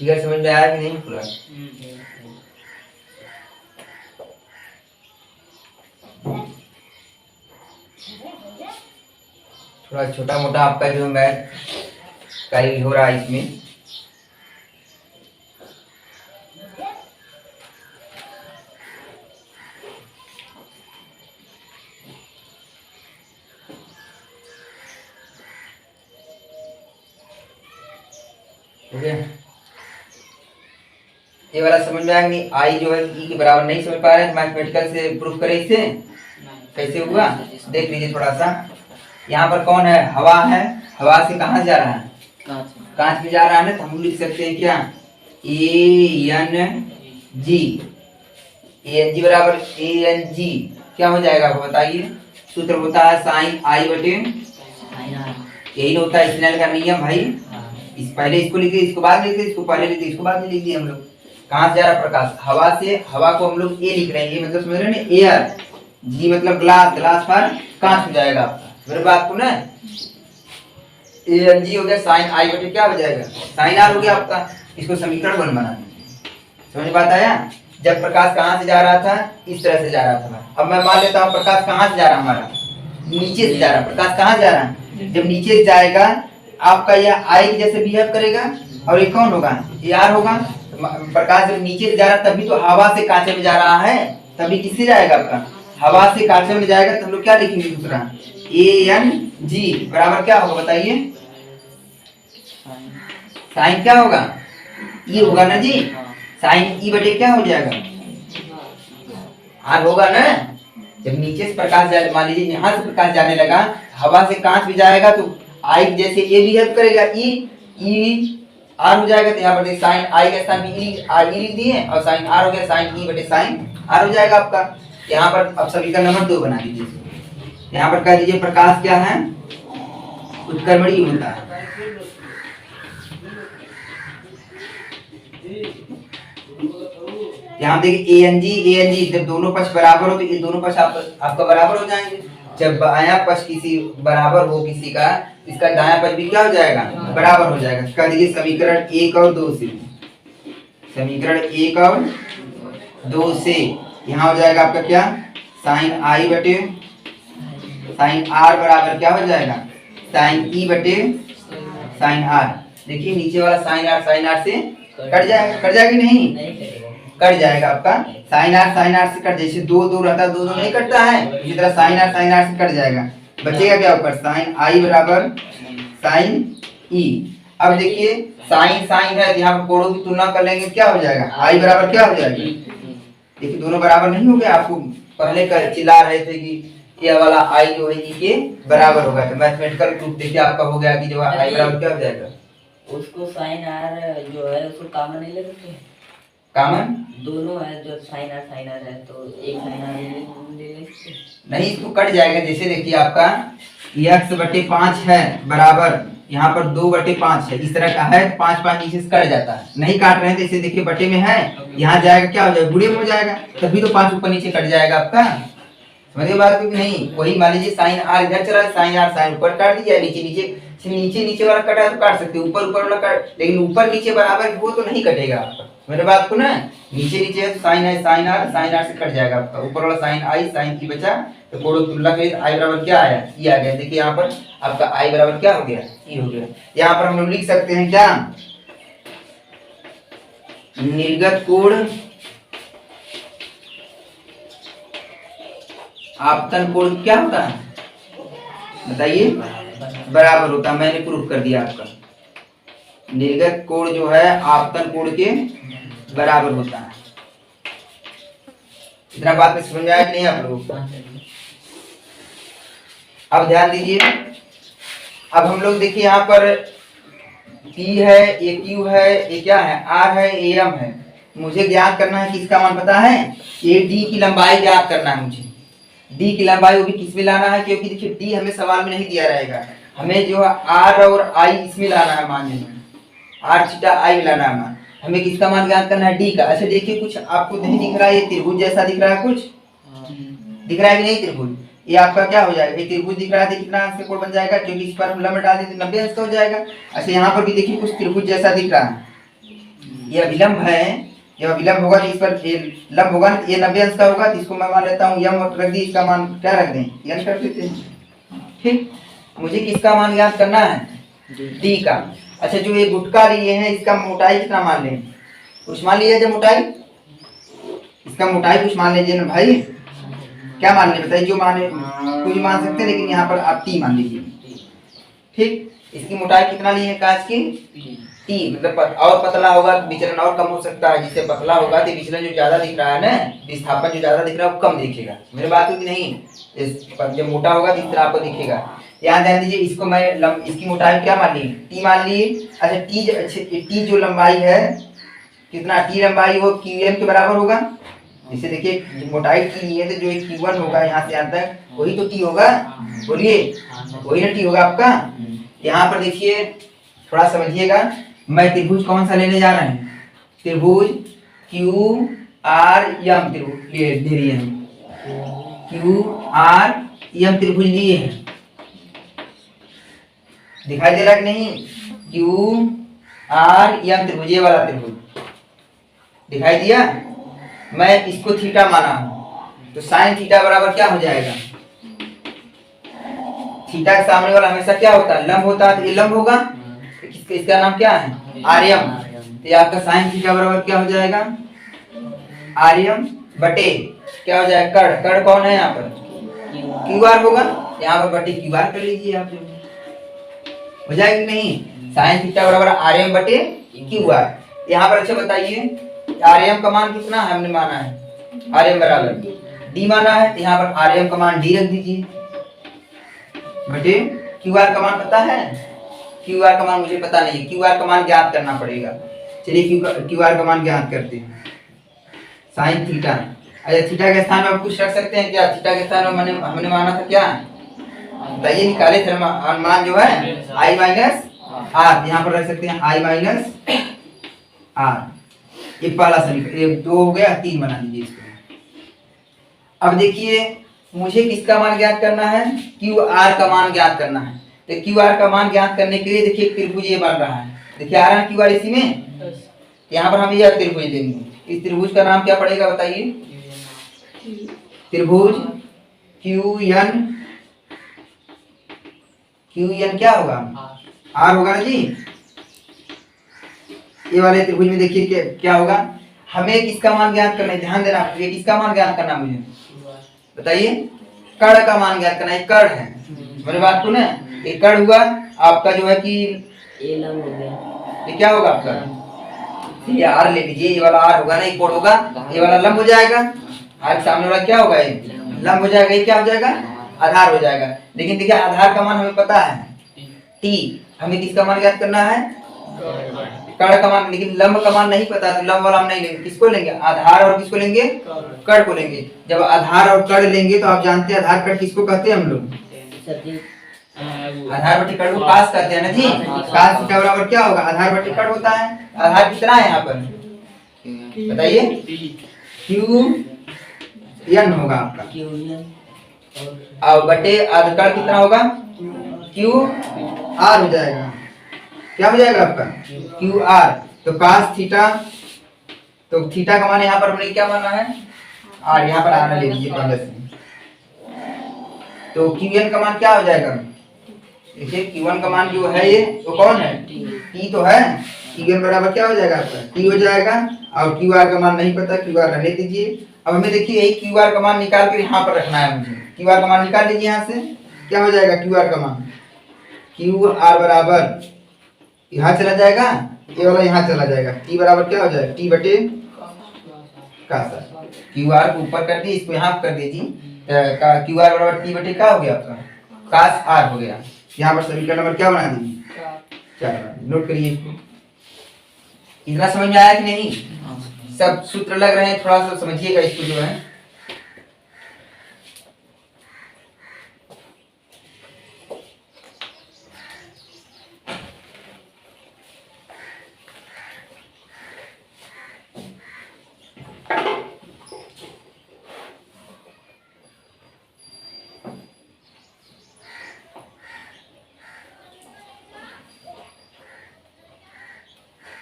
फिगर समझ में आया कि नहीं पूरा? थोड़ा छोटा मोटा आपका जो मैथ का ही हो रहा है इसमें। ठीक है, ये वाला समझ में आया नहीं? आई जो है ई के बराबर नहीं समझ पा रहे हैं, मैथमेटिकल से प्रूफ करें इसे। कैसे हुआ देख लीजिए थोड़ा सा। यहाँ पर कौन है? हवा है। हवा से कहाँ से जा रहा है? कांच में जा रहा है ना, तो हम लिख सकते हैं क्या? A N G. A N G बराबर ए एन जी क्या हो जाएगा आपको बताइए? सूत्र होता है साइन आई बटे, यही होता है स्नेल का नियम भाई। इस पहले इसको लिखिए, इसको बाद लिखिए, इसको पहले लिखिए, इसको बाद में लिख दिए हम लोग। कहाँ से जा रहा प्रकाश? हवा से। हवा को हम लोग ए लिख रहे हैं, ये मतलब समझ रहे हैं ना, एयर। जी मतलब ग्लास, ग्लास पर कांच हो जाएगा आपका। मेरे बात को ना, ए एन जी हो गया साइन आई बटे क्या हो जाएगा? साइन आर हो गया आपका। इसको समीकरण 1 बना दीजिए। समझ बात आया? जब प्रकाश कहाँ से जा रहा था? इस तरह से जा रहा था। अब मैं मान लेता हूँ प्रकाश कहाँ से जा रहा है हमारा? नीचे से जा रहा है। प्रकाश कहाँ जा रहा है? जब नीचे से जाएगा आपका यह आई जैसे बिहेव करेगा, और ये कौन होगा? ये आर होगा। प्रकाश जब नीचे से जा रहा है तभी तो हवा से कांचे में जा रहा है, तभी किससे जाएगा आपका? हवा से कांचे में जाएगा। तो हम लोग क्या लिखेंगे दूसरा? ए एन जी बराबर क्या होगा बताइए? साइन क्या होगा? ये होगा ना जी। साइन ई बटे क्या हो जाएगा? आर होगा ना। जब नीचे से प्रकाश जाए, मान लीजिए यहाँ से प्रकाश जाने लगा, हवा से कांच में जाएगा तो आई जैसे ए बिहेव करेगा, ई आर हो जाएगा। तो यहाँ पर साइन आई का स्थान में ई आर ई लिख दिए, और साइन आर हो गया साइन ई बटे साइन आर हो जाएगा आपका। यहाँ पर अब समीकरण नंबर 2 बना दीजिए। यहाँ पर कह दीजिए प्रकाश क्या है? उत्क्रमणीय होता है। यहाँ देखिए ए एन जी जब दोनों पक्ष बराबर हो तो ये दोनों पक्ष आपका बराबर हो जाएंगे। जब बायां पक्ष किसी बराबर हो किसी का, इसका दायां पक्ष भी क्या हो जाएगा? बराबर हो जाएगा। कह दीजिए समीकरण 1 और 2 से, समीकरण 1 और 2 से यहाँ हो जाएगा आपका क्या? साइन आई बटे साइन आर बराबर क्या हो जाएगा? साइन ई बटे साइन आर। देखिए नीचे वाला साइन आर से कट जाएगा, कट जाएगा नहीं? कट जाएगा आपका। साइन आर से कट, जैसे 2 रहता है, 2 नहीं कटता है, इसी तरह साइन आर से कट जाएगा। बचेगा क्या ऊपर? साइन आई बराबर साइन ई। अब देखिए साइन है, यहाँ पर कोणों की तुलना कर लेंगे, क्या हो जाएगा? आई बराबर क्या हो जाएगा? देखिए दोनों बराबर नहीं हो गया। आपको पहले चिल्ला रहे थे कि ये वाला आई जो है ई के बराबर होगा, तो मैथमेटिकल प्रूफ देखिए आपका हो गया कि जो आई बराबर क्या हो जाएगा? उसको साइन आर जो है उसको कॉमन नहीं ले सकते? कॉमन दोनों है जो साइन आर है, तो एक साइन आर ले सकते नहीं, इसको कट जाएगा। जैसे देखिए आपका x बटे 5 है बराबर, यहाँ पर 2 बटे 5 है, इस तरह का है, 5 नीचे से कट जाता है। नहीं काट रहे हैं तो इसे देखिए बटे में है, यहाँ जाएगा क्या हो जाएगा? गुणे में हो जाएगा, तभी तो 5 ऊपर नीचे कट जाएगा आपका। समझिए बात को कि नहीं? वही मान लीजिए साइन आर इधर चला, साइन आर साइन ऊपर काट दीजिए, नीचे वाला कटा तो काट सकते, ऊपर वाला काट, लेकिन ऊपर नीचे बराबर वो तो नहीं कटेगा आपका। मेरे बात को ना, नीचे है तो साइन है साइन आर से कट जाएगा आपका। ऊपर वाला साइन आई साइन की बचा, तो कोणों की तुलना करें आई बराबर क्या आया? ई आ गया। देखिए यहाँ पर आपका आई बराबर क्या हो गया? ई हो गया। यहाँ पर हम लोग लिख सकते हैं क्या? निर्गत कोण आपतन कोण क्या होता है बताइए? बराबर होता है। मैंने प्रूफ कर दिया आपका। निर्गत कोण जो है आपतन कोण के बराबर होता है। इतना बात में समझ आया कि नहीं आप लोग? अब ध्यान दीजिए। अब हम लोग देखिए यहाँ पर P है, ये Q है, ये क्या है? R है, ये M है। मुझे ज्ञात करना है किसका मान पता है? ये D की लंबाई ज्ञात करना है मुझे। D की लंबाई वो भी किस में लाना है? क्योंकि देखिए D हमें सवाल में नहीं दिया रहेगा, हमें जो है R और I इसमें लाना है। मान लीजिए R थीटा I में लाना है। हमें किसका मान ज्ञात करना है? D का। अच्छा देखिए कुछ आपको नहीं दिख रहा है? ये त्रिभुज जैसा दिख रहा है, कुछ दिख रहा है कि नहीं? त्रिभुज ये आपका क्या हो जाएगा? ये त्रिभुज दिख रहा है, कितना अंश से कोण बन जाएगा? क्योंकि इस पर हम लंब डाल दें तो 90 अंश का हो जाएगा। अच्छा यहाँ पर भी देखिए कुछ त्रिभुज जैसा दिख रहा है, ये अभिलंब है, जब अभिलंब होगा तो इस पर ये लंब होगा ना, ये 90 अंश का होगा, तो इसको मैं मान लेता हूँ यम रख दी, इसका मान क्या रख दें, यन कर देते हैं। ठीक, मुझे किसका मान ज्ञात करना है, डी का। अच्छा, जो ये गुटका लिए हैं इसका मोटाई कितना मान लें, कुछ मान लीजिए, जब मोटाई, इसका मोटाई कुछ मान लीजिए ना भाई, क्या मान ले बताइए, जो माने कुछ मान सकते हैं, लेकिन यहाँ पर आप टी मान लीजिए। ठीक, इसकी मोटाई कितना ली है कांच की, टी, मतलब और पतला होगा तो विचलन और कम हो सकता है, जिससे पतला होगा तो विचलन जो ज्यादा दिख रहा है ना, विस्थापन जो ज्यादा दिख रहा है वो कम दिखेगा। मेरी बात हुई कि नहीं, जब मोटा होगा तो इस तरह आपको दिखेगा। यहाँ ध्यान दीजिए, इसको मैं इसकी मोटाई क्या मान ली, टी मान ली। अच्छा, टी जो लंबाई है, कितना टी लंबाई वो क्यू एम के बराबर होगा। जैसे देखिए मोटाई टी ली है तो जो Q1 होगा यहाँ से यहाँ तक वही तो टी होगा, बोलिए वही ना टी होगा आपका। यहाँ पर देखिए थोड़ा समझिएगा, मैं त्रिभुज कौन सा लेने जा रहा हूँ, त्रिभुज क्यू आर एम त्रिभुज ले लिए हैं, क्यू आर एम त्रिभुज लिए हैं, दिखाई दे रहा कि नहीं, क्यू आर एम त्रिभुज, ये वाला त्रिभुज दिखाई दिया। मैं इसको थीटा माना हूं, तो साइन थीटा बराबर क्या हो जाएगा, थीटा के सामने वाला हमेशा क्या होता है, लंब होता है, तो ये लंब होगा, इसका नाम क्या है, आर्यम। तो ये आपका साइन थीटा बराबर क्या हो जाएगा, आर्यम बटे क्या हो जाएगा, कर्ण, कर्ण कौन है यहाँ पर, क्यू आर होगा, यहाँ पर बटे क्यू आर कर लीजिए आप, हो जाएगी नहीं, साइन थीटा बराबर आर्यम बटे क्यू आर। यहाँ पर अच्छा बताइए आरएम का मान कितना है, हमने माना है आरएम बराबर डी माना है, तो यहाँ पर आरएम का मान डी रख दीजिए बटे क्यूआर का मान पता है, क्यूआर का मान मुझे पता नहीं, क्यूआर का मान ज्ञात करना पड़ेगा। चलिए क्यूआर का मान ज्ञात करते हैं, साइन थीटा। अच्छा, थीटा के स्थान में आप कुछ रख सकते हैं क्या, थीटा के स्थान में हमने माना था क्या, बताइए निकाले थे अनुमान जो है आई माइनस आर, यहाँ पर रख सकते हैं आई माइनस आर। ये पहला समीकरण, ये 2 हो गया, 3 बना दीजिए इसको। अब देखिए मुझे किसका मान ज्ञात करना है, क्यू आर का मान ज्ञात करना है। तो क्यू आर का मान ज्ञात करने के लिए देखिए त्रिभुज ये बन रहा है, देखिए आ रहा है क्यू आर इसी में, यहाँ पर हम यह त्रिभुज लेंगे, इस त्रिभुज का नाम क्या पड़ेगा बताइए, त्रिभुज क्यू एन क्या होगा, आर होगा ना जी। ये वाले त्रिभुज में देखिए क्या होगा, हमें किसका मान ज्ञात करना है, ध्यान देना, ये किसका मान ज्ञात करना मुझे बताइए, कर्ण का मान ज्ञात करना है, कर्ण है, मेरी बात को ना, ये कर्ण हुआ आपका जो है कि ये लंब हो गया, ये क्या होगा आपका, ये आर ले लीजिए, ये वाला आर होगा ना, ये कोण होगा, ये वाला लंब हो जाएगा, आर सामने वाला क्या होगा, ये लंब हो जाएगा, ये क्या हो जाएगा, आधार हो जाएगा। लेकिन देखिए आधार का मान हमें पता है टी, हमें किसका मान ज्ञात करना है, कर्ण का मान, लेकिन लंब का मान नहीं पता, तो लंब वाला हम नहीं लेंगे, किसको लेंगे, आधार और किसको लेंगे, कर्ण को लेंगे। जब आधार और कर्ण लेंगे तो आप जानते हैं आधार कर्ण किसको कहते हैं हम लोग, आधार बटे कर्ण को कास कहते हैं ना जी। कास थीटा बराबर क्या होगा, आधार बटे कर्ण होता है, आधार कितना है यहाँ पर बताइए, क्यू एन होगा आपका, और बटे आधा कर्ण कितना होगा, क्यू आर हो जाएगा, क्या हो जाएगा आपका क्यू आर। तो कास थीटा, तो थीटा का मान यहाँ पर हमने क्या माना है, आर, यहाँ पर आर ले लीजिए पहले से। तो क्यू एन का मान क्या हो जाएगा, देखिए Q1 का मान जो है ये वो कौन है, T तो है, Q1 बराबर क्या हो जाएगा आपका, T हो जाएगा, और QR का मान नहीं पता, QR रहने दीजिए। अब हमें देखिए यही QR का मान निकाल कर यहाँ पर रखना है, मुझे QR का मान निकाल लीजिए यहाँ से, क्या हो जाएगा QR का मान, QR बराबर यहाँ चला जाएगा, ये वाला यहाँ चला जाएगा, T बराबर क्या हो जाएगा, T बटे कासा, QR को ऊपर कर दिए, इसको यहाँ कर दीजिए, QR बराबर T बटे क्या हो गया आपका, कास R हो गया। यहाँ पर समीकरण नंबर क्या बना दीजिए, 4, नोट करिए इसको। इतना समझ में आया कि नहीं, सब सूत्र लग रहे हैं, थोड़ा सा समझिएगा इसको जो है।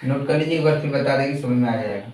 नोट कर लीजिए, एक बार फिर बता देंगे, समझ में आ जाएगा।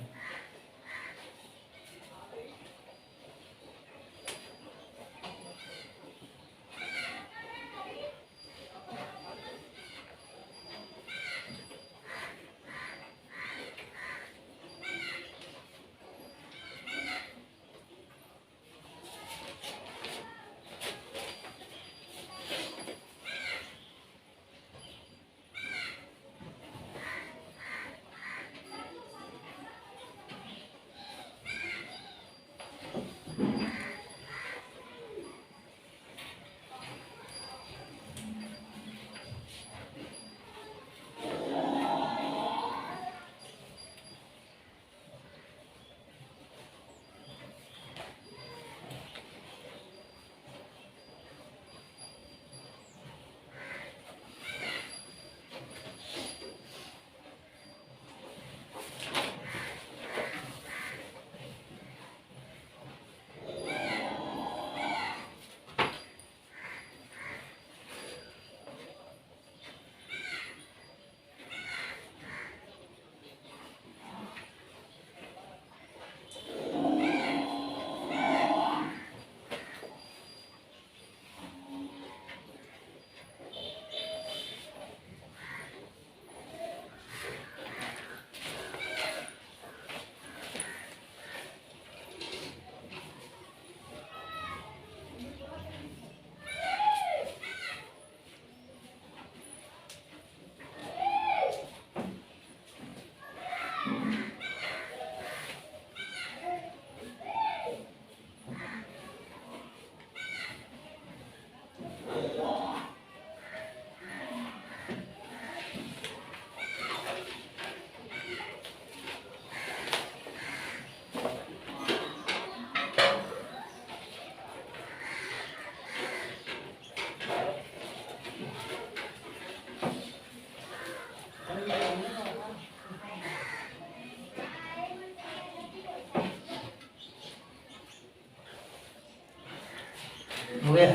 हो गया।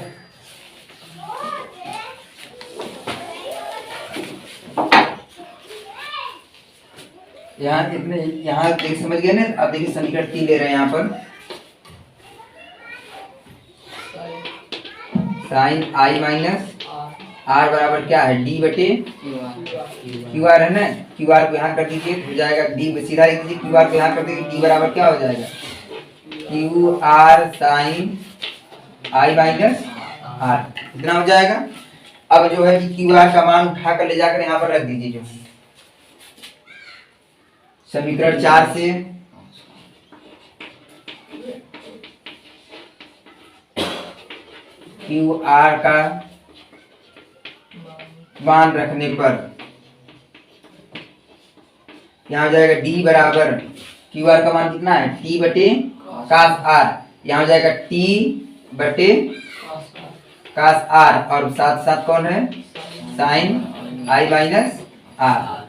यहाँ इतने, यहाँ देख समझ गए ना। अब देखिए समीकरण 3 ले रहे हैं यहाँ पर, साइन आई माइनस आर बराबर क्या है, डी बटे क्यू आर है ना। क्यू आर को यहाँ कर दीजिए, हो जाएगा डी, सीधा लिख दीजिए। क्यू आर को यहाँ कर दीजिए, डी बराबर क्या हो जाएगा, Q R sine I minus R, इतना हो जाएगा। अब जो है कि क्यू आर का मान उठा कर ले जाकर यहाँ पर रख दीजिए। जो समीकरण 4 से क्यू आर का मान रखने पर यहाँ हो जाएगा डी बराबर, क्यू आर का मान कितना है, टी बटे कास आर, यहाँ हो जाएगा टी बटे कास आर, और साथ साथ कौन है, साइन आई माइनस आर।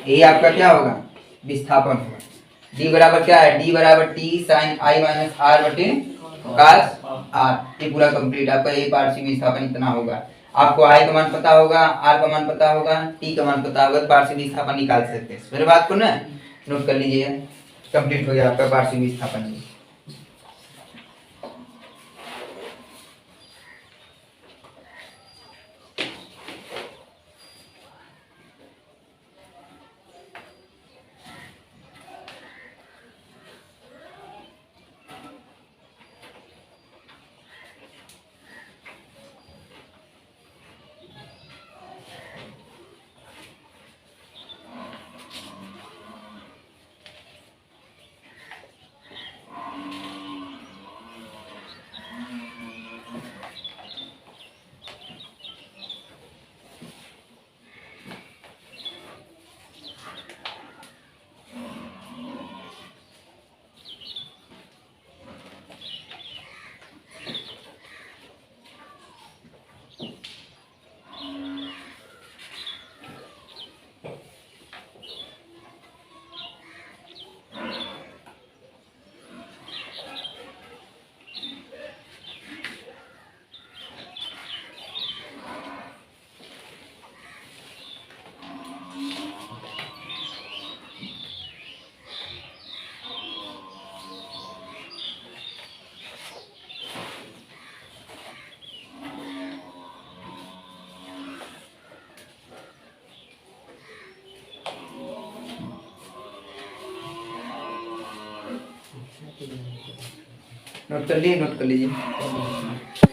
ये आपका क्या होगा, विस्थापन होगा। डी बराबर क्या है, डी बराबर T sine I minus R बटे कास आर। ये पूरा कंप्लीट आपका ये पार्शियल विस्थापन इतना होगा। आपको आई का मान पता होगा, आर का मान पता होगा, टी का मान पता होगा, तो पार्शियल विस्थापन निकाल सकते हैं। मेरे बात को ना नोट कर लीजिए, कंप्लीट हो गया आपका पार्शियल विस्थापन। नोट कर लीजिए।